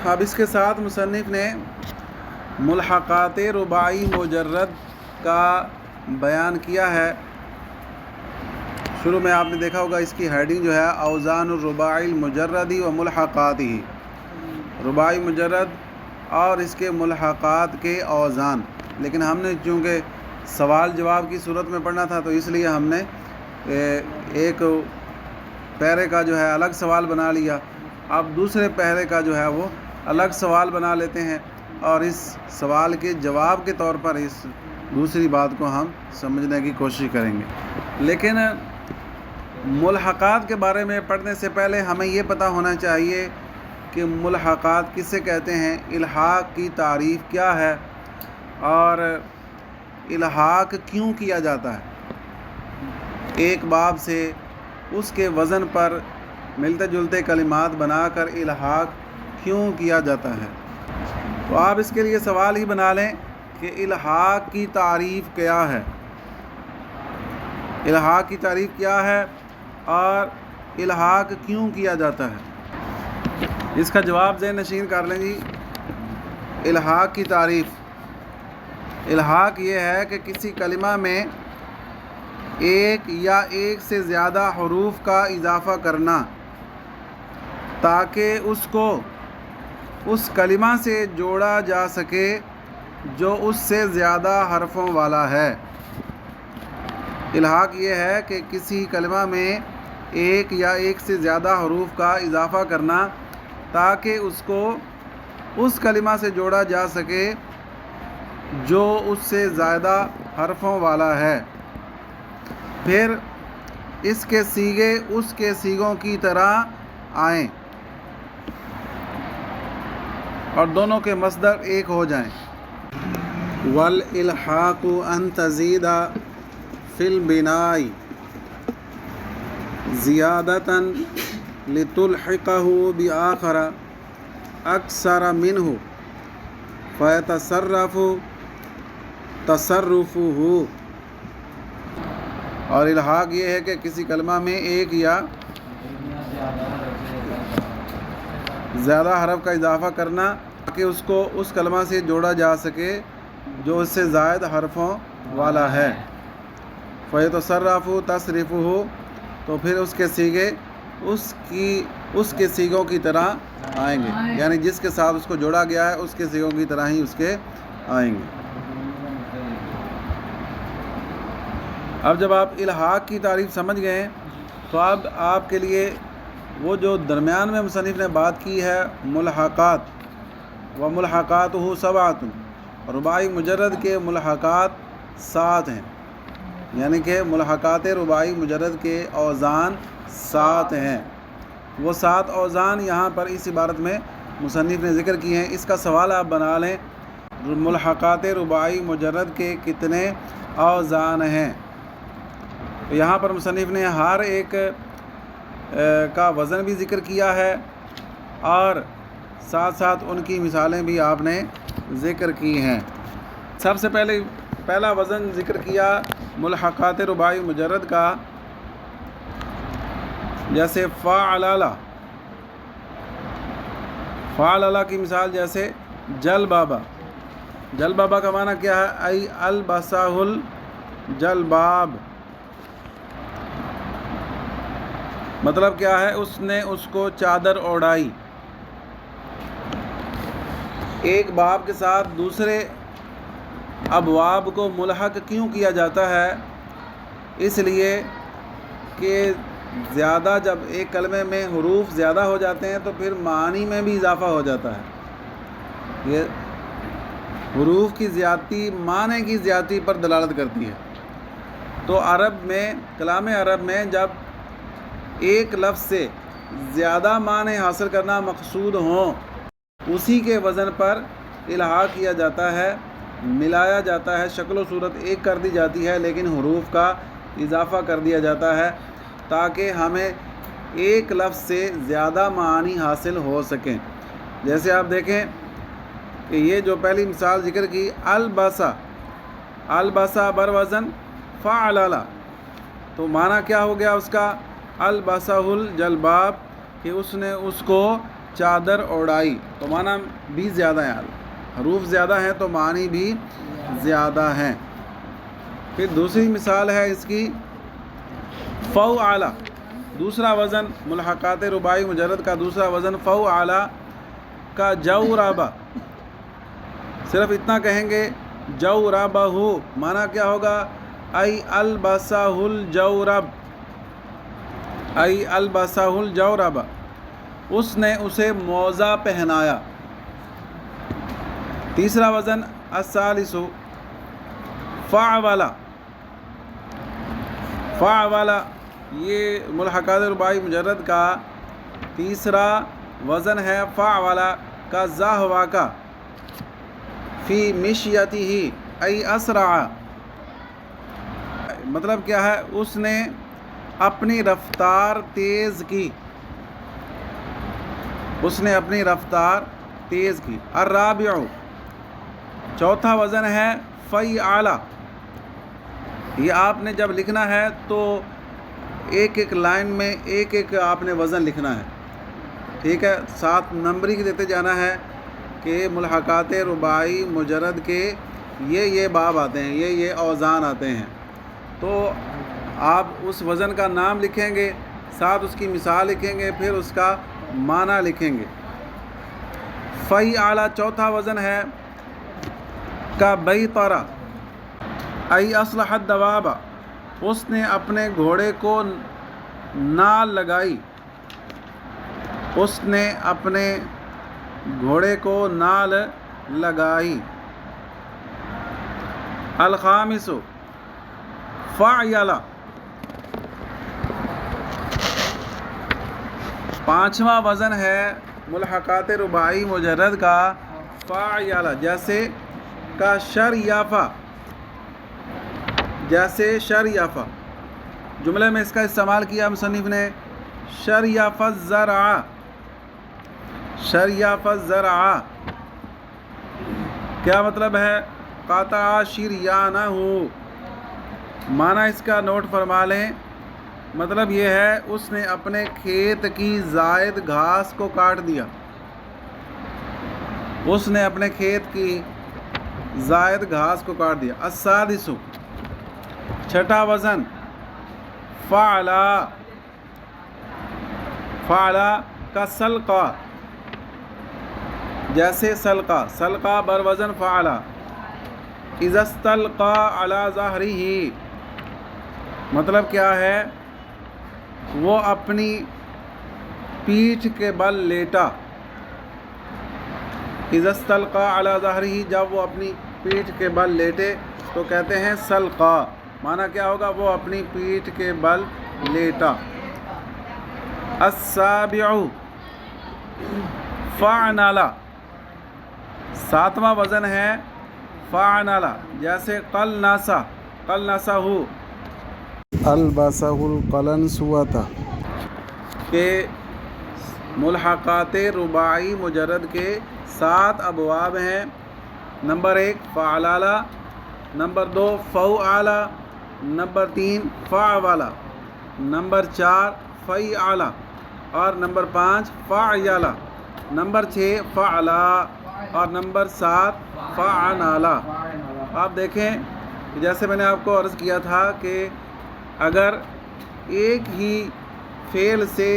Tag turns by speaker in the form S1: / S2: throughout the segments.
S1: اب اس کے ساتھ مصنف نے ملحقات رباعی مجرد کا بیان کیا ہے۔ شروع میں آپ نے دیکھا ہوگا اس کی ہیڈنگ جو ہے اوزان الرباعی المجردی و ملحقاتہ، رباعی مجرد اور اس کے ملحقات کے اوزان۔ لیکن ہم نے چونکہ سوال جواب کی صورت میں پڑھنا تھا تو اس لیے ہم نے ایک پیرے کا جو ہے الگ سوال بنا لیا۔ اب دوسرے پیرے کا جو ہے وہ الگ سوال بنا لیتے ہیں اور اس سوال کے جواب کے طور پر اس دوسری بات کو ہم سمجھنے کی کوشش کریں گے۔ لیکن ملحقات کے بارے میں پڑھنے سے پہلے ہمیں یہ پتہ ہونا چاہیے کہ ملحقات کسے کہتے ہیں، الحاق کی تعریف کیا ہے اور الحاق کیوں کیا جاتا ہے۔ ایک باب سے اس کے وزن پر ملتے جلتے کلمات بنا کر الحاق کیوں کیا جاتا ہے، تو آپ اس کے لیے سوال ہی بنا لیں کہ الحاق کی تعریف کیا ہے، الحاق کی تعریف کیا ہے اور الحاق کیوں کیا جاتا ہے۔ اس کا جواب ذہن نشین کر لیں جی۔ الحاق کی تعریف، الحاق یہ ہے کہ کسی کلمہ میں ایک یا ایک سے زیادہ حروف کا اضافہ کرنا تاکہ اس کو اس کلمہ سے جوڑا جا سکے جو اس سے زیادہ حرفوں والا ہے۔ الحاق یہ ہے کہ کسی کلمہ میں ایک یا ایک سے زیادہ حروف کا اضافہ کرنا تاکہ اس کو اس کلمہ سے جوڑا جا سکے جو اس سے زیادہ حرفوں والا ہے، پھر اس کے صیغے اس کے صیغوں کی طرح آئیں اور دونوں کے مصدر ایک ہو جائیں۔ والالحاق ان تزید فی البناء زیادۃ لتلحقہ بآخر اکثر منہ فیتصرف تصرفہ۔ اور الحاق یہ ہے کہ کسی کلمہ میں ایک یا زیادہ حرف کا اضافہ کرنا تاکہ اس کو اس کلمہ سے جوڑا جا سکے جو اس سے زائد حرفوں والا ہے۔ فیتصرف تصرفہ، تو پھر اس کے صیغے اس کے صیغوں کی طرح آئیں گے، یعنی جس کے ساتھ اس کو جوڑا گیا ہے اس کے صیغوں کی طرح ہی اس کے آئیں گے۔ اب جب آپ الحاق کی تعریف سمجھ گئے تو اب آپ کے لیے وہ جو درمیان میں مصنف نے بات کی ہے ملحقات و ملحقاتہ سبعۃ، رباعی مجرد کے ملحقات 7 ہیں، یعنی کہ ملحقات رباعی مجرد کے اوزان 7 ہیں۔ وہ 7 اوزان یہاں پر اس عبارت میں مصنف نے ذکر کی ہیں۔ اس کا سوال آپ بنا لیں ملحقات رباعی مجرد کے کتنے اوزان ہیں۔ تو یہاں پر مصنف نے ہر ایک کا وزن بھی ذکر کیا ہے اور ساتھ ساتھ ان کی مثالیں بھی آپ نے ذکر کی ہیں۔ سب سے پہلا وزن ذکر کیا ملحقات رباعی مجرد کا، جیسے فعلل، فعلل کی مثال جیسے جلبابا، جلبابا کا معنی کیا ہے؟ ای البسہ الجلباب، مطلب کیا ہے؟ اس نے اس کو چادر اوڑھائی۔ ایک باب کے ساتھ دوسرے ابواب کو ملحق کیوں کیا جاتا ہے؟ اس لیے کہ زیادہ جب ایک کلمے میں حروف زیادہ ہو جاتے ہیں تو پھر معانی میں بھی اضافہ ہو جاتا ہے۔ یہ حروف کی زیادتی معنی کی زیادتی پر دلالت کرتی ہے۔ تو عرب میں، کلام عرب میں جب ایک لفظ سے زیادہ معنی حاصل کرنا مقصود ہوں، اسی کے وزن پر الحاق کیا جاتا ہے، ملایا جاتا ہے، شکل و صورت ایک کر دی جاتی ہے لیکن حروف کا اضافہ کر دیا جاتا ہے تاکہ ہمیں ایک لفظ سے زیادہ معانی حاصل ہو سکیں۔ جیسے آپ دیکھیں کہ یہ جو پہلی مثال ذکر کی البسا، البسا بر وزن فعلل، تو معنی کیا ہو گیا اس کا؟ البسہ الجلباب، کہ اس نے اس کو چادر اوڑائی، تو معنی بھی زیادہ ہیں، حروف زیادہ ہیں تو معنی بھی زیادہ ہیں۔ پھر دوسری مثال ہے اس کی فعل، دوسرا وزن ملحقات رباعی مجرد کا دوسرا وزن فعل کا جورب، صرف اتنا کہیں گے جوربہ، معنی کیا ہوگا؟ ای البسہ الجورب، ای البسہ الجورب، اس نے اسے موزہ پہنایا۔ تیسرا وزن الثالث فعل، فعل یہ ملحقات رباعی مجرد کا تیسرا وزن ہے فعل کا ضحوک فی مشیتہ ای اسرع، مطلب کیا ہے؟ اس نے اپنی رفتار تیز کی، اس نے اپنی رفتار تیز کی۔ الرابع چوتھا وزن ہے فعل، یہ آپ نے جب لکھنا ہے تو ایک ایک لائن میں ایک ایک آپ نے وزن لکھنا ہے، ٹھیک ہے؟ 7 نمبری کے دیتے جانا ہے کہ ملحقات رباعی مجرد کے یہ باب آتے ہیں، یہ اوزان آتے ہیں، تو آپ اس وزن کا نام لکھیں گے، ساتھ اس کی مثال لکھیں گے، پھر اس کا معنی لکھیں گے۔ فعل چوتھا وزن ہے کا بیطر ای اصلح الدواب، اس نے اپنے گھوڑے کو نال لگائی، اس نے اپنے گھوڑے کو نال لگائی۔ الخامس فعل، پانچواں وزن ہے ملحقات رباعی مجرد کا فعل، جیسے کا شریفہ، جیسے شریفہ، جملے میں اس کا استعمال کیا مصنف نے شریف الزرع، شریف الزرع، کیا مطلب ہے؟ قطع شریانہ، معنی اس کا نوٹ فرما لیں، مطلب یہ ہے اس نے اپنے کھیت کی زائد گھاس کو کاٹ دیا، اس نے اپنے کھیت کی زائد گھاس کو کاٹ دیا۔ السادس چھٹا وزن فعل، فعل کا سلقہ، جیسے سلقہ، سلقہ بر وزن فعل۔ اذا استلقى على ظهره، مطلب کیا ہے؟ وہ اپنی پیٹھ کے بل لیٹا، اذا استلقى على ظهره، جب وہ اپنی پیٹھ کے بل لیٹے تو کہتے ہیں سلقہ، معنی کیا ہوگا؟ وہ اپنی پیٹھ کے بل لیٹا۔ السابع فعنل، ساتواں وزن ہے فعنل، جیسے قلنسہ، قلنسہ البسہ القلنسوۃ، کہ ملحقات رباعی مجرد کے 7 ابواب ہیں۔ نمبر 1 فعلل، نمبر 2 فعل، نمبر 3 فعول، نمبر 4 فعل، اور نمبر 5 فعل، نمبر 6 فعل، اور نمبر 7 فعنل۔ آپ دیکھیں جیسے میں نے آپ کو عرض کیا تھا کہ اگر ایک ہی فعل سے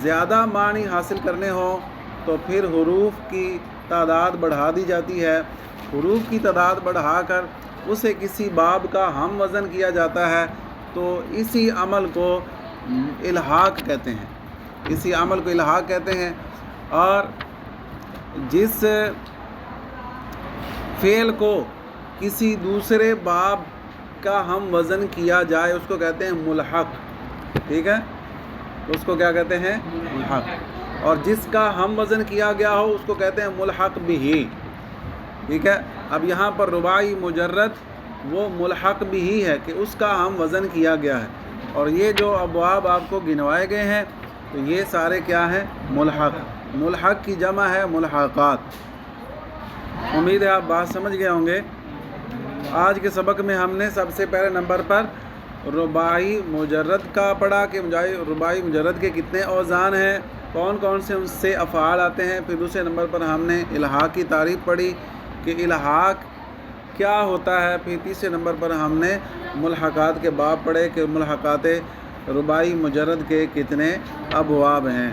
S1: زیادہ معنی حاصل کرنے ہوں تو پھر حروف کی تعداد بڑھا دی جاتی ہے، حروف کی تعداد بڑھا کر اسے کسی باب کا ہم وزن کیا جاتا ہے، تو اسی عمل کو الحاق کہتے ہیں، اسی عمل کو الحاق کہتے ہیں۔ اور جس فعل کو کسی دوسرے باب کا ہم وزن کیا جائے اس کو کہتے ہیں ملحق، ٹھیک ہے؟ اس کو کیا کہتے ہیں؟ ملحق۔ اور جس کا ہم وزن کیا گیا ہو اس کو کہتے ہیں ملحق بھی، ٹھیک ہے؟ اب یہاں پر رباعی مجرد وہ ملحق بھی ہے کہ اس کا ہم وزن کیا گیا ہے، اور یہ جو ابواب آپ کو گنوائے گئے ہیں تو یہ سارے کیا ہیں؟ ملحق۔ ملحق کی جمع ہے ملحقات۔ امید ہے آپ بات سمجھ گئے ہوں گے۔ آج کے سبق میں ہم نے سب سے پہلے نمبر پر رباعی مجرد کا پڑھا کہ رباعی مجرد کے کتنے اوزان ہیں، کون کون سے ان سے افعال آتے ہیں. پھر دوسرے نمبر پر ہم نے الحاق کی تعریف پڑھی کہ الحاق کیا ہوتا ہے. پھر تیسرے نمبر پر ہم نے ملحقات کے باب پڑھے کہ ملحقات رباعی مجرد کے کتنے ابواب ہیں.